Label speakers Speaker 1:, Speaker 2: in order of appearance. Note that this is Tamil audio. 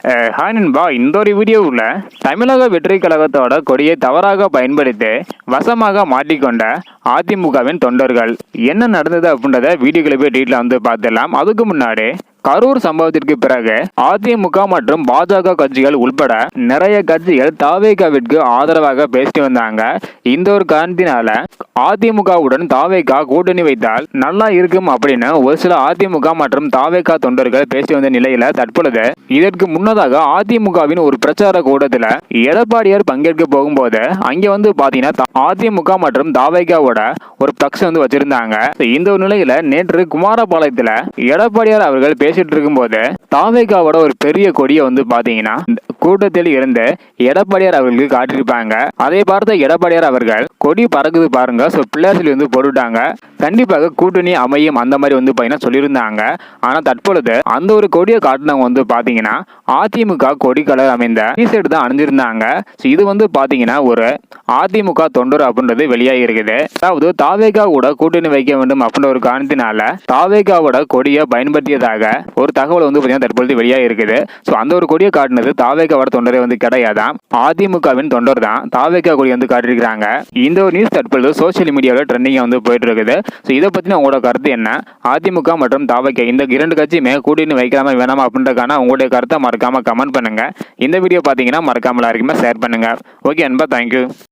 Speaker 1: ஹாய் நண்பா, இந்த ஒரு வீடியோவில் தமிழக வெற்றி கழகத்தோட கொடியை தவறாக பயன்படுத்தி வசமாக மாட்டிக்கொண்ட அதிமுகவின் தொண்டர்கள் என்ன நடந்தது அப்படின்றத வீடியோக்களை போய் டீட்டெயிலாக வந்து பார்த்துடலாம். அதுக்கு முன்னாடி கரூர் சம்பவத்திற்கு பிறகு அதிமுக மற்றும் பாஜக கட்சிகள் உள்பட நிறைய கட்சிகள் தாவேகாவிற்கு ஆதரவாக பேசிட்டு வந்தாங்க. இந்த ஒரு காரணத்தினால அதிமுகவுடன் தாவேகா கூட்டணி வைத்தால் நல்லா இருக்கும் அப்படின்னு ஒரு சில அதிமுக மற்றும் தாவேகா தொண்டர்கள் பேசி வந்த நிலையில தற்பொழுது இதற்கு முன்னதாக அதிமுகவின் ஒரு பிரச்சார கூட்டத்தில் எடப்பாடியார் பங்கேற்க போகும்போது அங்க வந்து பாத்தீங்கன்னா அதிமுக மற்றும் தாவேகாவோட ஒரு பிளக்ஸ் வந்து வச்சிருந்தாங்க. இந்த ஒரு நிலையில நேற்று குமாரபாளையத்துல எடப்பாடியார் அவர்கள் பேசிட்டு இருக்கும்போது தாவேகாவோட ஒரு பெரிய கொடியை வந்து பாத்தீங்கன்னா கூட்டத்தில் இருந்து எடப்பாடியார் அவர்களுக்கு காட்டியிருப்பாங்க. அதை பார்த்த எடப்பாடியார் அவர்கள் கொடி பறக்குது பாருங்க, ஸோ பிள்ளையாசில் வந்து போட்டுட்டாங்க, கண்டிப்பாக கூட்டணி அமையும் அந்த மாதிரி வந்து பாத்தீங்கன்னா சொல்லியிருந்தாங்க. ஆனா தற்பொழுது அந்த ஒரு கொடியை காட்டினவங்க வந்து பாத்தீங்கன்னா அதிமுக கொடி கலர் அமைந்த டிஷர்ட் தான் அணிஞ்சிருந்தாங்க. இது வந்து பாத்தீங்கன்னா ஒரு அதிமுக தொண்டர் அப்படின்றது வெளியாகி இருக்குது. அதாவது தாவேகா கூட கூட்டணி வைக்க வேண்டும் அப்படின்ற ஒரு காரணத்தினால தாவேகாவோட கொடியை பயன்படுத்தியதாக ஒரு தகவல் வந்து பாத்தீங்கன்னா தற்பொழுது வெளியாகி இருக்குது. ஸோ அந்த ஒரு கொடியை காட்டினது தாவேகாவோட தொண்டரை வந்து கிடையாதான், அதிமுகவின் தொண்டர் தான் தாவேகா கொடி வந்து காட்டியிருக்கிறாங்க. இந்த ஒரு நியூஸ் தற்பொழுது சோசியல் மீடியாவில் ட்ரெண்டிங்காக வந்து போயிட்டு இருக்குது. ஸோ இதை பற்றின உங்களோட கருத்து என்ன? அதிமுக மற்றும் தாவேகா இந்த இரண்டு கட்சியுமே கூட்டணி வைக்கலாமா வேணாமா அப்படின்றக்கான உங்களுடைய கருத்தை மறக்காம கமெண்ட் பண்ணுங்க. இந்த வீடியோ பார்த்தீங்கன்னா மறக்காம எல்லாருக்குமே ஷேர் பண்ணுங்க. ஓகே அன்பா, தேங்க்யூ.